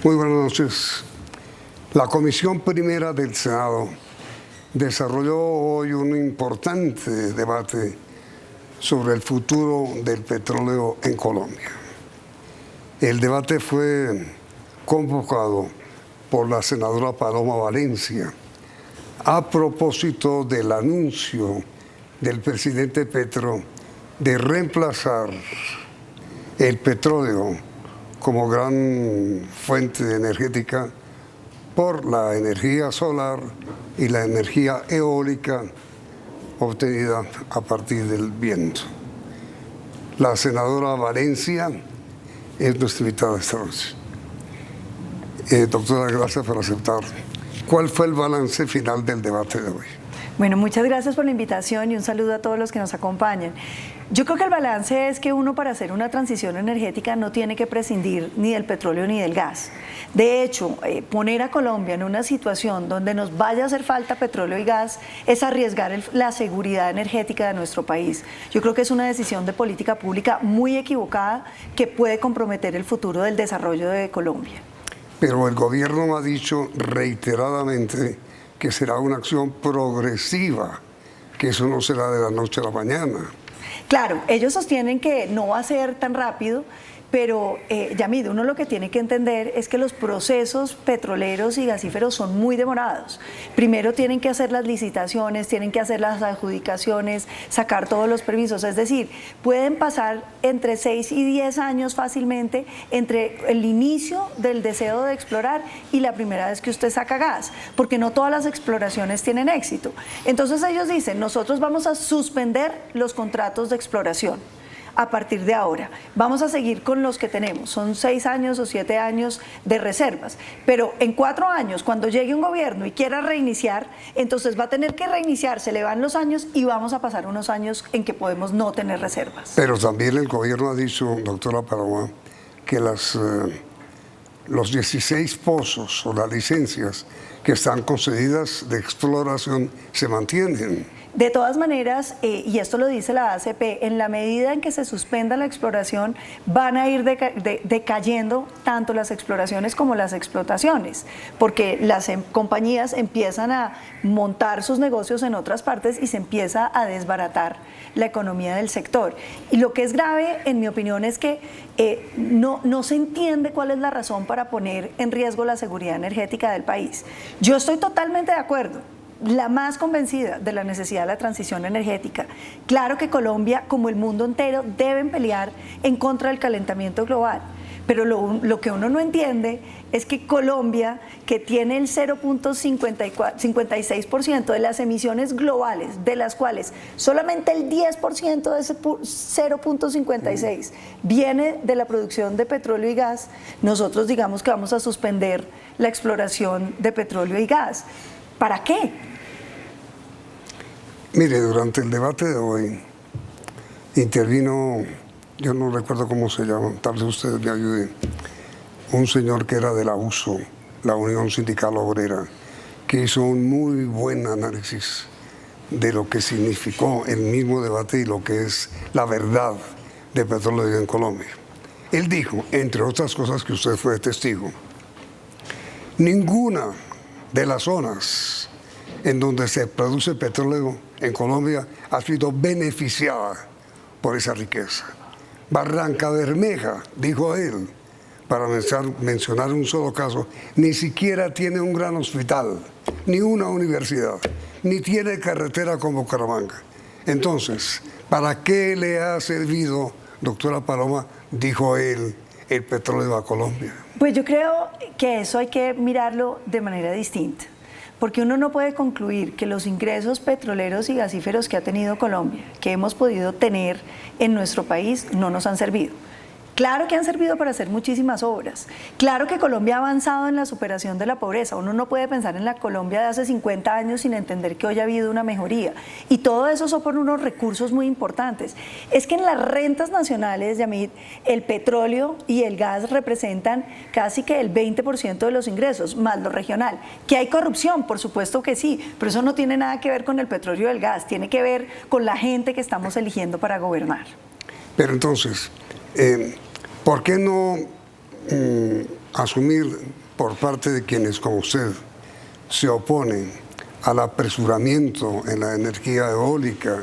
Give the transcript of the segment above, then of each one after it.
Muy buenas noches. La Comisión Primera del Senado desarrolló hoy un importante debate sobre el futuro del petróleo en Colombia. El debate fue convocado por la senadora Paloma Valencia a propósito del anuncio del presidente Petro de reemplazar el petróleo como gran fuente energética por la energía solar y la energía eólica obtenida a partir del viento. La senadora Valencia es nuestra invitada esta noche. Doctora, gracias por aceptar. ¿Cuál fue el balance final del debate de hoy? Bueno, muchas gracias por la invitación y un saludo a todos los que nos acompañan. Yo creo que el balance es que uno, para hacer una transición energética, no tiene que prescindir ni del petróleo ni del gas. De hecho, poner a Colombia en una situación donde nos vaya a hacer falta petróleo y gas es arriesgar la seguridad energética de nuestro país. Yo creo que es una decisión de política pública muy equivocada que puede comprometer el futuro del desarrollo de Colombia. Pero el gobierno ha dicho reiteradamente que será una acción progresiva, que eso no será de la noche a la mañana. Claro, ellos sostienen que no va a ser tan rápido, pero Yamid, uno lo que tiene que entender es que los procesos petroleros y gasíferos son muy demorados. Primero tienen que hacer las licitaciones, tienen que hacer las adjudicaciones, sacar todos los permisos, es decir, pueden pasar entre 6 y 10 años fácilmente entre el inicio del deseo de explorar y la primera vez que usted saca gas, porque no todas las exploraciones tienen éxito. Entonces ellos dicen, nosotros vamos a suspender los contratos de exploración. A partir de ahora, vamos a seguir con los que tenemos, son 6 años o 7 años de reservas, pero en 4 años, cuando llegue un gobierno y quiera reiniciar, entonces va a tener que reiniciar, se le van los años y vamos a pasar unos años en que podemos no tener reservas. Pero también el gobierno ha dicho, doctora Paloma, que los 16 pozos o las licencias que están concedidas de exploración se mantienen. De todas maneras, y esto lo dice la ACP, en la medida en que se suspenda la exploración, van a ir decayendo tanto las exploraciones como las explotaciones, porque las compañías empiezan a montar sus negocios en otras partes y se empieza a desbaratar la economía del sector. Y lo que es grave, en mi opinión, es que no se entiende cuál es la razón para poner en riesgo la seguridad energética del país. Yo estoy totalmente de acuerdo, la más convencida de la necesidad de la transición energética. Claro que Colombia, como el mundo entero, deben pelear en contra del calentamiento global, pero lo que uno no entiende es que Colombia, que tiene el 0.56% de las emisiones globales, de las cuales solamente el 10% de ese 0.56 viene de la producción de petróleo y gas, nosotros digamos que vamos a suspender la exploración de petróleo y gas. ¿Para qué? Mire, durante el debate de hoy intervino, yo no recuerdo cómo se llama, tal vez ustedes me ayuden, un señor que era de la USO, la Unión Sindical Obrera, que hizo un muy buen análisis de lo que significó el mismo debate y lo que es la verdad de petróleo en Colombia. Él dijo, entre otras cosas que usted fue testigo, ninguna de las zonas en donde se produce petróleo en Colombia ha sido beneficiada por esa riqueza. Barranca Bermeja, dijo él, para mencionar un solo caso, ni siquiera tiene un gran hospital, ni una universidad, ni tiene carretera como Bucaramanga. Entonces, ¿para qué le ha servido, doctora Paloma, dijo él, el petróleo a Colombia? Pues yo creo que eso hay que mirarlo de manera distinta, porque uno no puede concluir que los ingresos petroleros y gasíferos que ha tenido Colombia, que hemos podido tener en nuestro país, no nos han servido. Claro que han servido para hacer muchísimas obras. Claro que Colombia ha avanzado en la superación de la pobreza. Uno no puede pensar en la Colombia de hace 50 años sin entender que hoy ha habido una mejoría. Y todo eso son por unos recursos muy importantes. Es que en las rentas nacionales, Yamid, el petróleo y el gas representan casi que el 20% de los ingresos, más lo regional. ¿Que hay corrupción? Por supuesto que sí, pero eso no tiene nada que ver con el petróleo y el gas, tiene que ver con la gente que estamos eligiendo para gobernar. Pero entonces, ¿por qué no asumir por parte de quienes como usted se oponen al apresuramiento en la energía eólica?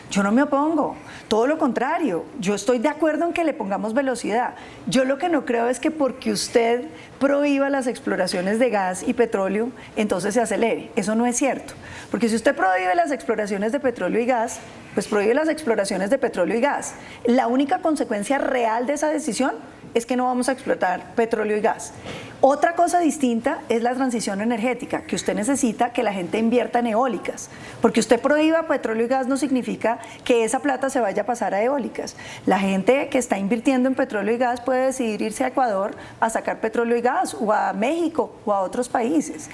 Yo no me opongo, todo lo contrario, yo estoy de acuerdo en que le pongamos velocidad. Yo lo que no creo es que porque usted prohíba las exploraciones de gas y petróleo, entonces se acelere. Eso no es cierto, porque si usted prohíbe las exploraciones de petróleo y gas, pues prohíbe las exploraciones de petróleo y gas. La única consecuencia real de esa decisión es que no vamos a explotar petróleo y gas. Otra cosa distinta es la transición energética, que usted necesita que la gente invierta en eólicas, porque usted prohíba petróleo y gas no significa que esa plata se vaya a pasar a eólicas. La gente que está invirtiendo en petróleo y gas puede decidir irse a Ecuador a sacar petróleo y gas, o a México, o a otros países.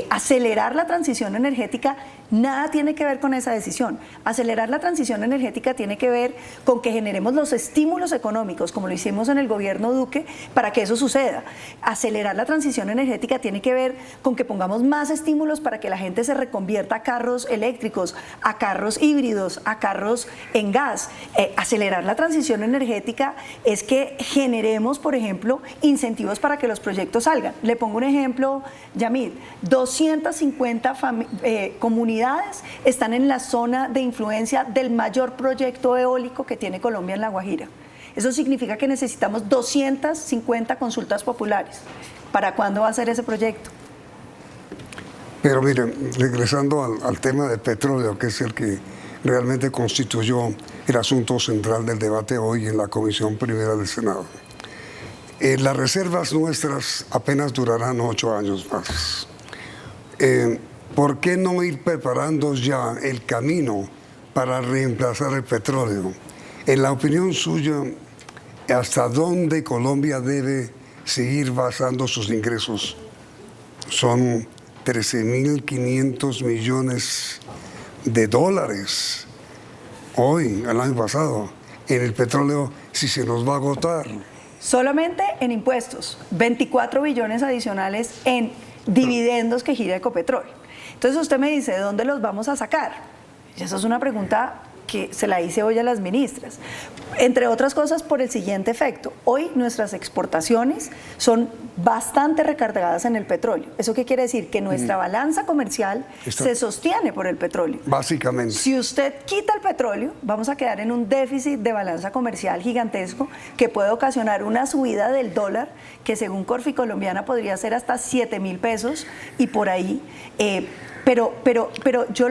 Acelerar la transición energética nada tiene que ver con esa decisión. Acelerar la transición energética tiene que ver con que generemos los estímulos económicos, como lo hicimos en el gobierno Duque, para que eso suceda. Acelerar la transición energética tiene que ver con que pongamos más estímulos para que la gente se reconvierta a carros eléctricos, a carros híbridos, a carros en gas. Acelerar la transición energética es que generemos, por ejemplo, incentivos para que los proyectos salgan. Le pongo un ejemplo, Yamid, 250 comunidades están en la zona de influencia del mayor proyecto eólico que tiene Colombia en La Guajira. Eso significa que necesitamos 250 consultas populares. ¿Para cuándo va a ser ese proyecto? Pero miren, regresando al tema del petróleo, que es el que realmente constituyó el asunto central del debate hoy en la Comisión Primera del Senado. Las reservas nuestras apenas durarán 8 años más. ¿Por qué no ir preparando ya el camino para reemplazar el petróleo? En la opinión suya, ¿hasta dónde Colombia debe seguir basando sus ingresos? Son 13.500 millones de dólares hoy, el año pasado, en el petróleo, si se nos va a agotar. Solamente en impuestos, 24 billones adicionales en dividendos que gira Ecopetrol. Entonces usted me dice, ¿de dónde los vamos a sacar? Y esa es una pregunta que se la hice hoy a las ministras. Entre otras cosas, por el siguiente efecto. Hoy nuestras exportaciones son bastante recargadas en el petróleo. ¿Eso qué quiere decir? Que nuestra balanza comercial se sostiene por el petróleo. Básicamente. Si usted quita el petróleo, vamos a quedar en un déficit de balanza comercial gigantesco que puede ocasionar una subida del dólar que según Corfi Colombiana podría ser hasta 7.000 pesos y por ahí. Pero yo...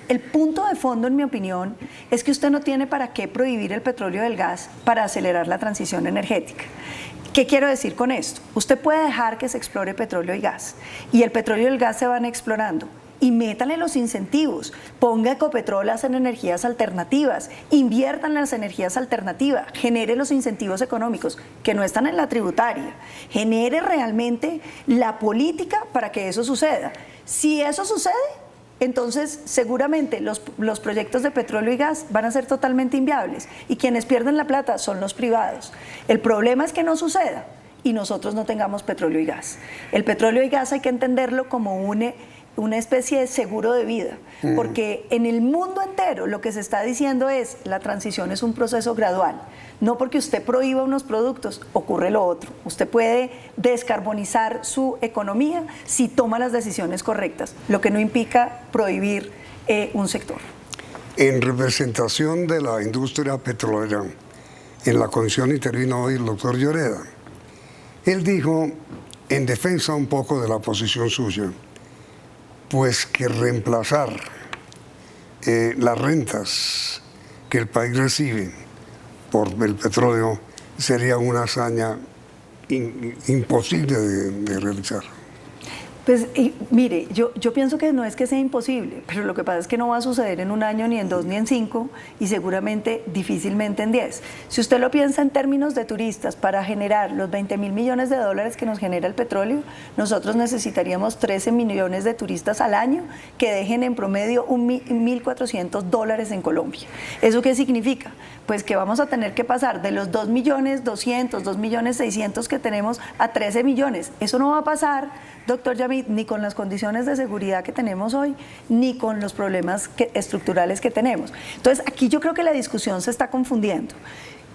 El punto de fondo, en mi opinión, es que usted no tiene para qué prohibir el petróleo y el gas para acelerar la transición energética. ¿Qué quiero decir con esto? Usted puede dejar que se explore petróleo y gas, y el petróleo y el gas se van explorando. Y métale los incentivos, ponga Ecopetrol a hacer energías alternativas, inviertan en las energías alternativas, genere los incentivos económicos que no están en la tributaria, genere realmente la política para que eso suceda. Si eso sucede, entonces seguramente los proyectos de petróleo y gas van a ser totalmente inviables y quienes pierden la plata son los privados. El problema es que no suceda y nosotros no tengamos petróleo y gas. El petróleo y gas hay que entenderlo como una especie de seguro de vida, porque en el mundo entero lo que se está diciendo es la transición es un proceso gradual. No porque usted prohíba unos productos, ocurre lo otro. Usted puede descarbonizar su economía si toma las decisiones correctas, lo que no implica prohibir un sector. En representación de la industria petrolera, en la comisión intervino hoy el doctor Lloreda. Él dijo, en defensa un poco de la posición suya, pues que reemplazar las rentas que el país recibe por el petróleo sería una hazaña imposible de realizar. Pues mire, yo pienso que no es que sea imposible, pero lo que pasa es que no va a suceder en un año, ni en 2, ni en 5, y seguramente difícilmente en 10. Si usted lo piensa en términos de turistas, para generar los 20.000 millones de dólares que nos genera el petróleo, nosotros necesitaríamos 13 millones de turistas al año que dejen en promedio 1.400 dólares en Colombia. ¿Eso qué significa? Pues que vamos a tener que pasar de los 2.200.000, 2.600.000 que tenemos a 13 millones. Eso no va a pasar, doctor Yamid, ni con las condiciones de seguridad que tenemos hoy, ni con los problemas estructurales que tenemos. Entonces, aquí yo creo que la discusión se está confundiendo.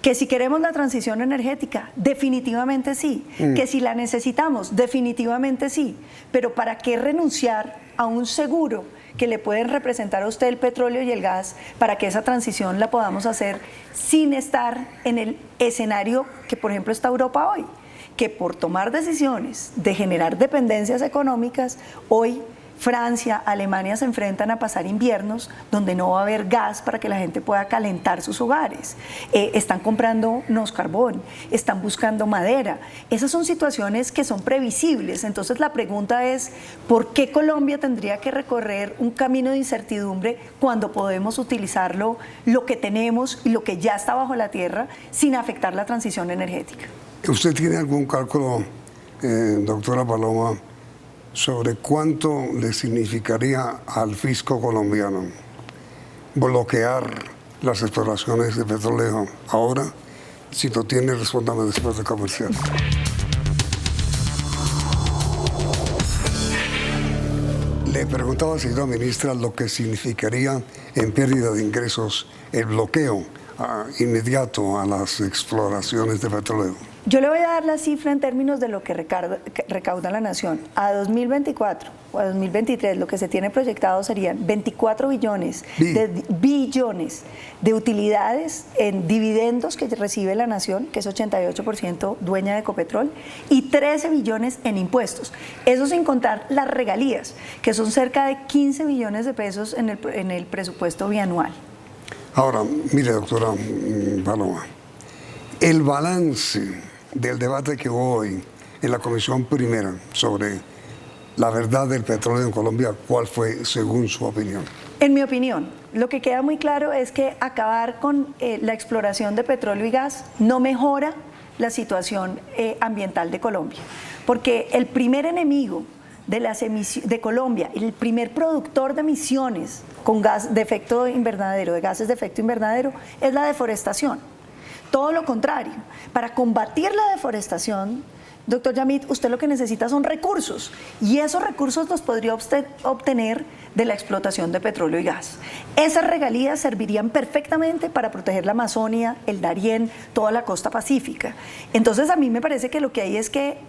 Que si queremos la transición energética, definitivamente sí. Que si la necesitamos, definitivamente sí. Pero ¿para qué renunciar a un seguro que le pueden representar a usted el petróleo y el gas para que esa transición la podamos hacer sin estar en el escenario que, por ejemplo, está Europa hoy? Que por tomar decisiones de generar dependencias económicas, hoy Francia, Alemania se enfrentan a pasar inviernos donde no va a haber gas para que la gente pueda calentar sus hogares. Están comprando carbón, están buscando madera. Esas son situaciones que son previsibles. Entonces la pregunta es, ¿por qué Colombia tendría que recorrer un camino de incertidumbre cuando podemos utilizarlo, lo que tenemos y lo que ya está bajo la tierra, sin afectar la transición energética? ¿Usted tiene algún cálculo, doctora Paloma, sobre cuánto le significaría al fisco colombiano bloquear las exploraciones de petróleo ahora? Si lo tiene, respóndame después de comercial. Le preguntaba, señora ministra, lo que significaría en pérdida de ingresos el bloqueo inmediato a las exploraciones de petróleo. Yo le voy a dar la cifra en términos de lo que recauda la nación. A 2024 o a 2023 lo que se tiene proyectado serían 24 billones de utilidades en dividendos que recibe la nación, que es 88% dueña de Ecopetrol, y 13 billones en impuestos. Eso sin contar las regalías, que son cerca de 15 billones de pesos en el presupuesto bianual. Ahora, mire, doctora Paloma, el balance del debate que hubo hoy en la Comisión Primera sobre la verdad del petróleo en Colombia, ¿cuál fue según su opinión? En mi opinión, lo que queda muy claro es que acabar con la exploración de petróleo y gas no mejora la situación ambiental de Colombia, porque el primer enemigo de Colombia, el primer productor de emisiones con gas de efecto invernadero, de gases de efecto invernadero, es la deforestación. Todo lo contrario, para combatir la deforestación, doctor Yamit, usted lo que necesita son recursos, y esos recursos los podría usted obtener de la explotación de petróleo y gas. Esas regalías servirían perfectamente para proteger la Amazonia, el Darién, toda la costa pacífica. Entonces a mí me parece que lo que hay es que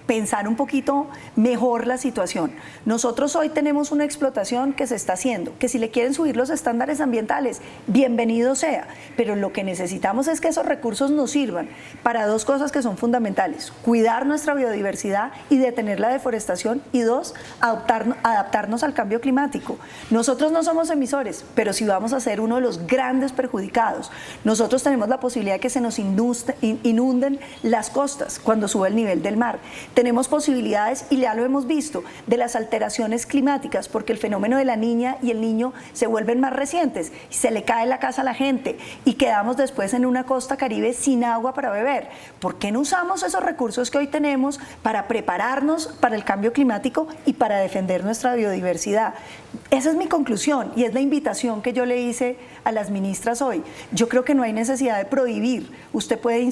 pensar un poquito mejor la situación. Nosotros hoy tenemos una explotación que se está haciendo, que si le quieren subir los estándares ambientales, bienvenido sea, pero lo que necesitamos es que esos recursos nos sirvan para dos cosas que son fundamentales: cuidar nuestra biodiversidad y detener la deforestación, y dos, adaptarnos al cambio climático. Nosotros no somos emisores, pero sí vamos a ser uno de los grandes perjudicados. Nosotros tenemos la posibilidad de que se nos inunden las costas cuando sube el nivel del mar. Tenemos posibilidades, y ya lo hemos visto, de las alteraciones climáticas, porque el fenómeno de la Niña y el Niño se vuelven más recientes, y se le cae la casa a la gente y quedamos después en una costa caribe sin agua para beber. ¿Por qué no usamos esos recursos que hoy tenemos para prepararnos para el cambio climático y para defender nuestra biodiversidad? Esa es mi conclusión, y es la invitación que yo le hice a las ministras hoy. Yo creo que no hay necesidad de prohibir. Usted puede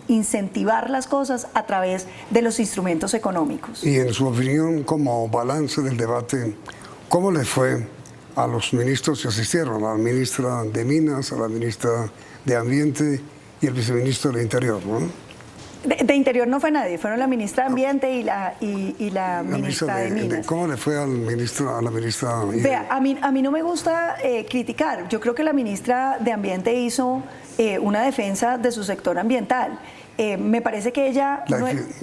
incentivar las cosas a través de los instrumentos económicos. Y en su opinión, como balance del debate, ¿cómo le fue a los ministros que asistieron? A la ministra de Minas, a la ministra de Ambiente y el viceministro del Interior, ¿no? De Interior no fue nadie, fueron la ministra de Ambiente y la ministra de Minas. ¿Cómo le fue a la ministra? Vea, a mí no me gusta criticar. Yo creo que la ministra de Ambiente hizo una defensa de su sector ambiental. Me parece que ella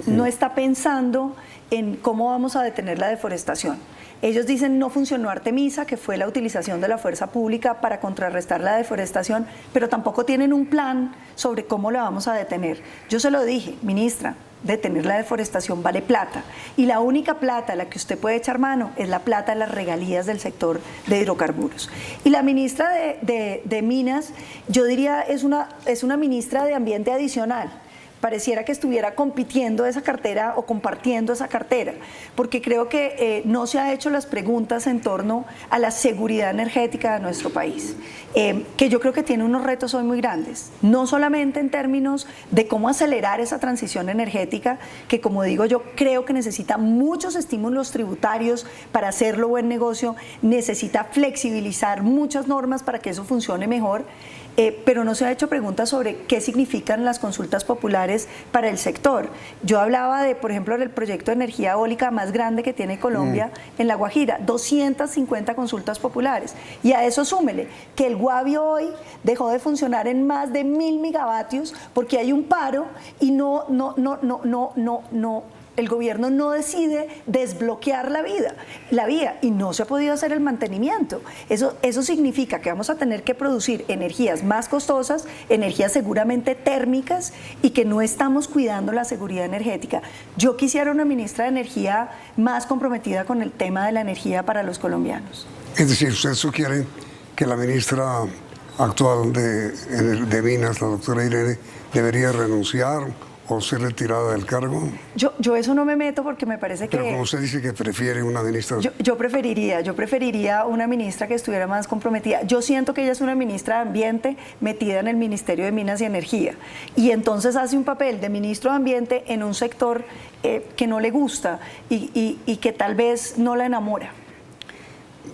no está pensando en cómo vamos a detener la deforestación. Ellos dicen no funcionó Artemisa, que fue la utilización de la fuerza pública para contrarrestar la deforestación, pero tampoco tienen un plan sobre cómo la vamos a detener. Yo se lo dije, ministra, detener la deforestación vale plata, y la única plata a la que usted puede echar mano es la plata de las regalías del sector de hidrocarburos. Y la ministra de Minas, yo diría, es una ministra de Ambiente adicional. Pareciera que estuviera compitiendo esa cartera o compartiendo esa cartera, porque creo que no se ha hecho las preguntas en torno a la seguridad energética de nuestro país, que yo creo que tiene unos retos hoy muy grandes, no solamente en términos de cómo acelerar esa transición energética, que como digo yo creo que necesita muchos estímulos tributarios para hacerlo buen negocio, necesita flexibilizar muchas normas para que eso funcione mejor, pero no se ha hecho preguntas sobre qué significan las consultas populares para el sector. Yo hablaba de, por ejemplo, del proyecto de energía eólica más grande que tiene Colombia en La Guajira, 250 consultas populares. Y a eso súmele que el Guavio hoy dejó de funcionar en más de 1000 megavatios porque hay un paro y el gobierno no decide desbloquear la vía y no se ha podido hacer el mantenimiento. Eso significa que vamos a tener que producir energías más costosas, energías seguramente térmicas y que no estamos cuidando la seguridad energética. Yo quisiera una ministra de Energía más comprometida con el tema de la energía para los colombianos. Es decir, ¿usted sugiere que la ministra actual de Minas, la doctora Irene, debería renunciar o ser retirada del cargo? Yo eso no me meto porque me parece que... Pero como usted dice que prefiere una ministra... Yo preferiría una ministra que estuviera más comprometida. Yo siento que ella es una ministra de Ambiente metida en el Ministerio de Minas y Energía y entonces hace un papel de ministro de Ambiente en un sector que no le gusta y que tal vez no la enamora.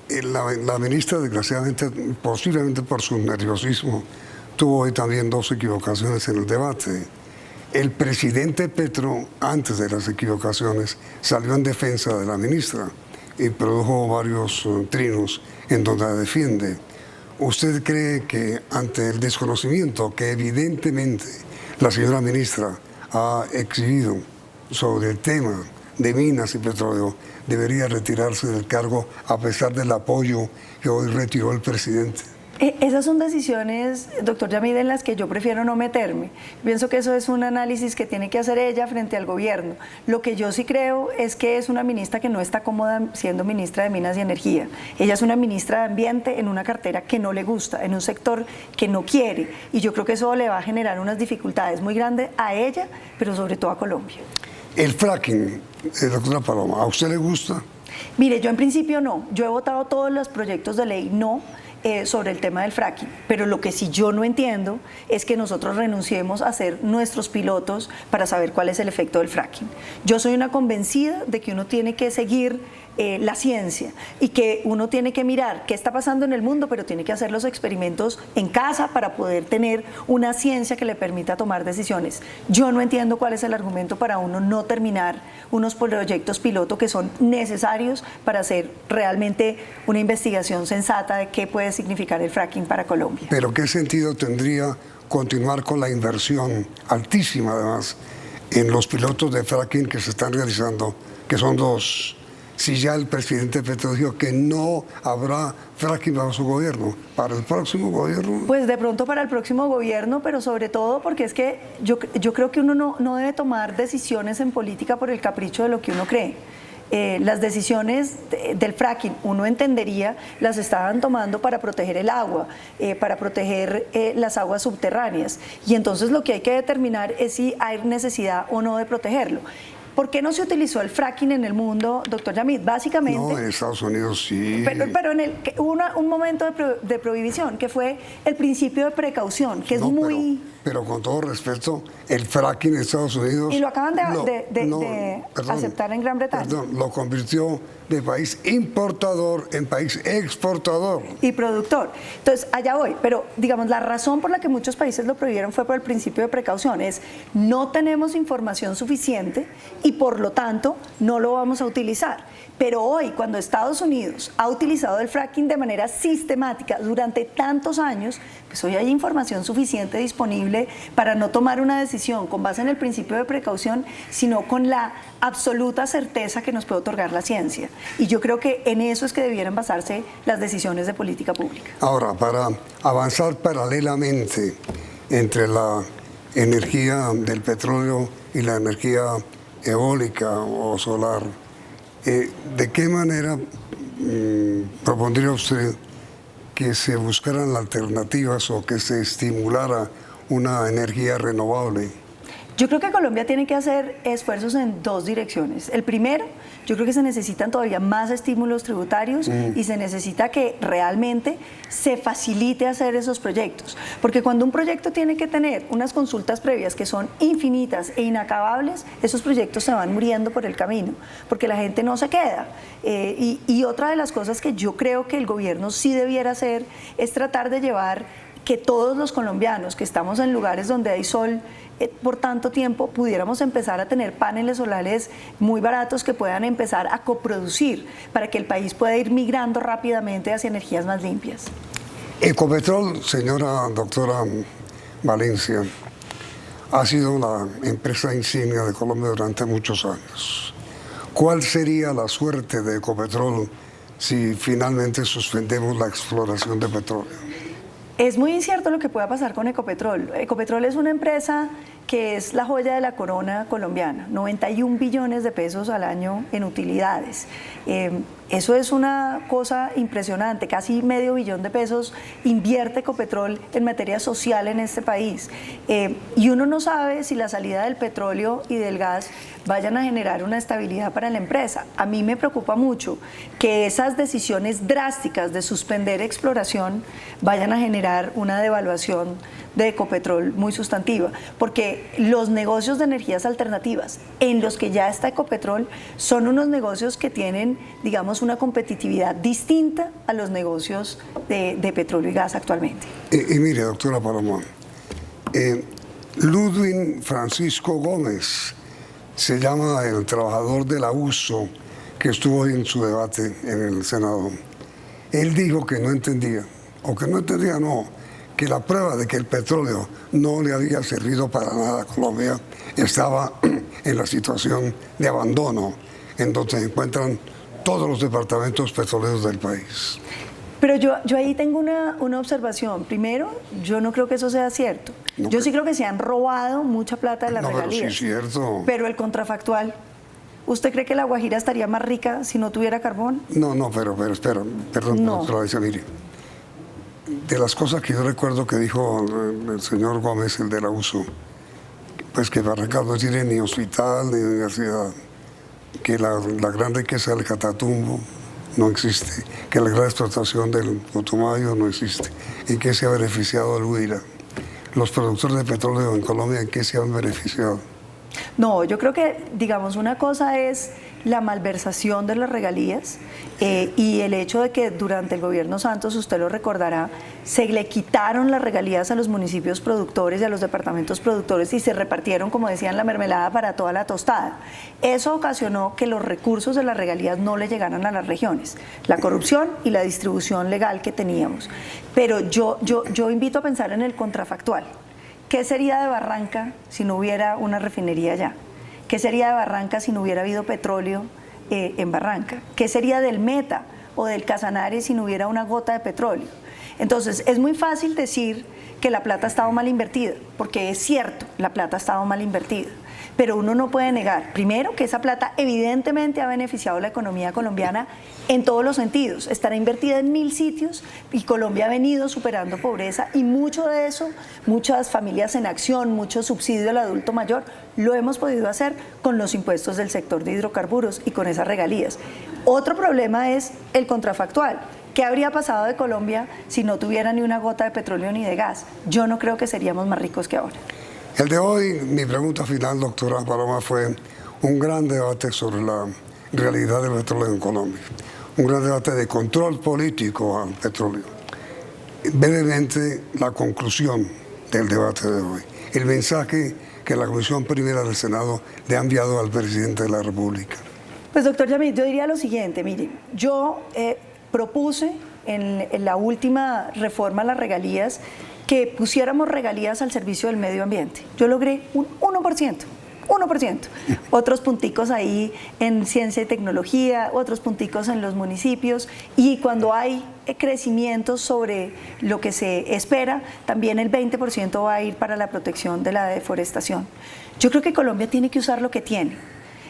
La ministra, desgraciadamente, posiblemente por su nerviosismo, tuvo hoy también 2 equivocaciones en el debate. El presidente Petro, antes de las equivocaciones, salió en defensa de la ministra y produjo varios trinos en donde la defiende. ¿Usted cree que ante el desconocimiento que evidentemente la señora ministra ha exhibido sobre el tema de minas y petróleo, debería retirarse del cargo a pesar del apoyo que hoy retiró el presidente? Esas son decisiones, doctor Yamid, en las que yo prefiero no meterme. Pienso que eso es un análisis que tiene que hacer ella frente al gobierno. Lo que yo sí creo es que es una ministra que no está cómoda siendo ministra de Minas y Energía. Ella es una ministra de Ambiente en una cartera que no le gusta, en un sector que no quiere. Y yo creo que eso le va a generar unas dificultades muy grandes a ella, pero sobre todo a Colombia. El fracking, doctora Paloma, ¿a usted le gusta? Mire, yo en principio no. Yo he votado todos los proyectos de ley no sobre el tema del fracking, pero lo que sí yo no entiendo es que nosotros renunciemos a ser nuestros pilotos para saber cuál es el efecto del fracking. Yo soy una convencida de que uno tiene que seguir la ciencia y que uno tiene que mirar qué está pasando en el mundo, pero tiene que hacer los experimentos en casa para poder tener una ciencia que le permita tomar decisiones. Yo no entiendo cuál es el argumento para uno no terminar unos proyectos piloto que son necesarios para hacer realmente una investigación sensata de qué puede significar el fracking para Colombia. Pero ¿qué sentido tendría continuar con la inversión altísima, además, en los pilotos de fracking que se están realizando, que son 2? Si ya el presidente Petro dijo que no habrá fracking bajo su gobierno, ¿para el próximo gobierno? Pues de pronto para el próximo gobierno, pero sobre todo porque es que yo creo que uno no debe tomar decisiones en política por el capricho de lo que uno cree. Las decisiones del fracking, uno entendería, las estaban tomando para proteger el agua, para proteger las aguas subterráneas. Y entonces lo que hay que determinar es si hay necesidad o no de protegerlo. ¿Por qué no se utilizó el fracking en el mundo, doctor Yamid? Básicamente... No, en Estados Unidos sí. Pero hubo un momento de prohibición, que fue el principio de precaución, que es muy... Pero con todo respeto, el fracking en Estados Unidos... Y lo acaban de aceptar en Gran Bretaña. Perdón, lo convirtió de país importador en país exportador. Y productor. Entonces, allá voy. Pero, digamos, la razón por la que muchos países lo prohibieron fue por el principio de precaución. Es, no tenemos información suficiente y, por lo tanto, no lo vamos a utilizar. Pero hoy, cuando Estados Unidos ha utilizado el fracking de manera sistemática durante tantos años, pues hoy hay información suficiente disponible para no tomar una decisión con base en el principio de precaución, sino con la absoluta certeza que nos puede otorgar la ciencia. Y yo creo que en eso es que debieran basarse las decisiones de política pública. Ahora, para avanzar paralelamente entre la energía del petróleo y la energía eólica o solar, ¿de qué manera propondría usted que se buscaran alternativas o que se estimulara una energía renovable? Yo creo que Colombia tiene que hacer esfuerzos en 2 direcciones. El primero, yo creo que se necesitan todavía más estímulos tributarios y se necesita que realmente se facilite hacer esos proyectos. Porque cuando un proyecto tiene que tener unas consultas previas que son infinitas e inacabables, esos proyectos se van muriendo por el camino, porque la gente no se queda. Y otra de las cosas que yo creo que el gobierno sí debiera hacer es tratar de llevar que todos los colombianos que estamos en lugares donde hay sol por tanto tiempo, pudiéramos empezar a tener paneles solares muy baratos que puedan empezar a coproducir para que el país pueda ir migrando rápidamente hacia energías más limpias. Ecopetrol, señora doctora Valencia, ha sido una empresa insignia de Colombia durante muchos años. ¿Cuál sería la suerte de Ecopetrol si finalmente suspendemos la exploración de petróleo? Es muy incierto lo que pueda pasar con Ecopetrol. Ecopetrol es una empresa que es la joya de la corona colombiana, 91 billones de pesos al año en utilidades. Eso es una cosa impresionante, casi medio billón de pesos invierte Ecopetrol en materia social en este país. Y uno no sabe si la salida del petróleo y del gas vayan a generar una estabilidad para la empresa. A mí me preocupa mucho que esas decisiones drásticas de suspender exploración vayan a generar una devaluación de Ecopetrol muy sustantiva, porque los negocios de energías alternativas en los que ya está Ecopetrol son unos negocios que tienen, digamos, una competitividad distinta a los negocios de petróleo y gas actualmente. Y mire, doctora Palomón, Ludwig Francisco Gómez se llama el trabajador de la USO que estuvo en su debate en el Senado. Él dijo que no entendía, que la prueba de que el petróleo no le había servido para nada a Colombia estaba en la situación de abandono en donde se encuentran todos los departamentos petroleros del país. Pero yo ahí tengo una observación. Primero, yo no creo que eso sea cierto. No, yo sí creo que se han robado mucha plata de las regalías. Pero sí es cierto. Pero el contrafactual, ¿usted cree que La Guajira estaría más rica si no tuviera carbón? No, pero espera, perdón, No. doctora, mire. De las cosas que yo recuerdo que dijo el señor Gómez, el de la USO, pues que Barranca no tiene ni hospital ni universidad, que la gran riqueza del Catatumbo no existe, que la gran explotación del Putumayo no existe, y que se ha beneficiado el Huila. Los productores de petróleo en Colombia, ¿en qué se han beneficiado? No, yo creo que, digamos, una cosa es la malversación de las regalías y el hecho de que durante el gobierno Santos, usted lo recordará, se le quitaron las regalías a los municipios productores y a los departamentos productores y se repartieron, como decían, la mermelada para toda la tostada. Eso ocasionó que los recursos de las regalías no le llegaran a las regiones, la corrupción y la distribución legal que teníamos. Pero yo invito a pensar en el contrafactual. ¿Qué sería de Barranca si no hubiera una refinería allá? ¿Qué sería de Barranca si no hubiera habido petróleo en Barranca? ¿Qué sería del Meta o del Casanare si no hubiera una gota de petróleo? Entonces, es muy fácil decir que la plata ha estado mal invertida, porque es cierto, la plata ha estado mal invertida. Pero uno no puede negar, primero, que esa plata evidentemente ha beneficiado a la economía colombiana en todos los sentidos. Estará invertida en 1000 sitios y Colombia ha venido superando pobreza y mucho de eso, muchas familias en acción, mucho subsidio al adulto mayor, lo hemos podido hacer con los impuestos del sector de hidrocarburos y con esas regalías. Otro problema es el contrafactual. ¿Qué habría pasado de Colombia si no tuviera ni una gota de petróleo ni de gas? Yo no creo que seríamos más ricos que ahora. El de hoy, mi pregunta final, doctora Paloma, fue un gran debate sobre la realidad del petróleo en Colombia, un gran debate de control político al petróleo. Brevemente, la conclusión del debate de hoy, el mensaje que la Comisión Primera del Senado le ha enviado al presidente de la República. Pues, doctor Yamid, yo diría lo siguiente, mire, yo propuse en la última reforma a las regalías que pusiéramos regalías al servicio del medio ambiente. Yo logré un 1%. Otros punticos ahí en ciencia y tecnología, otros punticos en los municipios, y cuando hay crecimientos sobre lo que se espera, también el 20% va a ir para la protección de la deforestación. Yo creo que Colombia tiene que usar lo que tiene.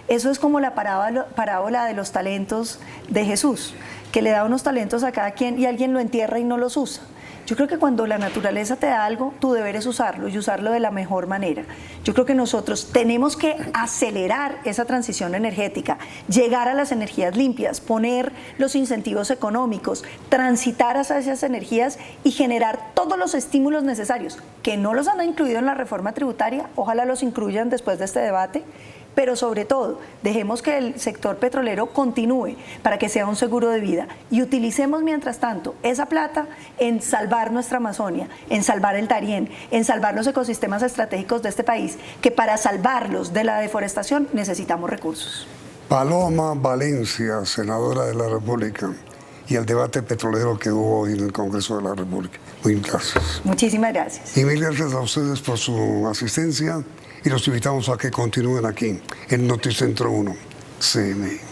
Eso es como la parábola de los talentos de Jesús, que le da unos talentos a cada quien y alguien lo entierra y no los usa. Yo creo que cuando la naturaleza te da algo, tu deber es usarlo y usarlo de la mejor manera. Yo creo que nosotros tenemos que acelerar esa transición energética, llegar a las energías limpias, poner los incentivos económicos, transitar hacia esas energías y generar todos los estímulos necesarios, que no los han incluido en la reforma tributaria, ojalá los incluyan después de este debate, pero sobre todo dejemos que el sector petrolero continúe para que sea un seguro de vida y utilicemos mientras tanto esa plata en salvar nuestra Amazonia, en salvar el Darién, en salvar los ecosistemas estratégicos de este país, que para salvarlos de la deforestación necesitamos recursos. Paloma Valencia, senadora de la República, y el debate petrolero que hubo hoy en el Congreso de la República. Muy gracias. Muchísimas gracias. Y mil gracias a ustedes por su asistencia y los invitamos a que continúen aquí en Noticentro 1 CNI.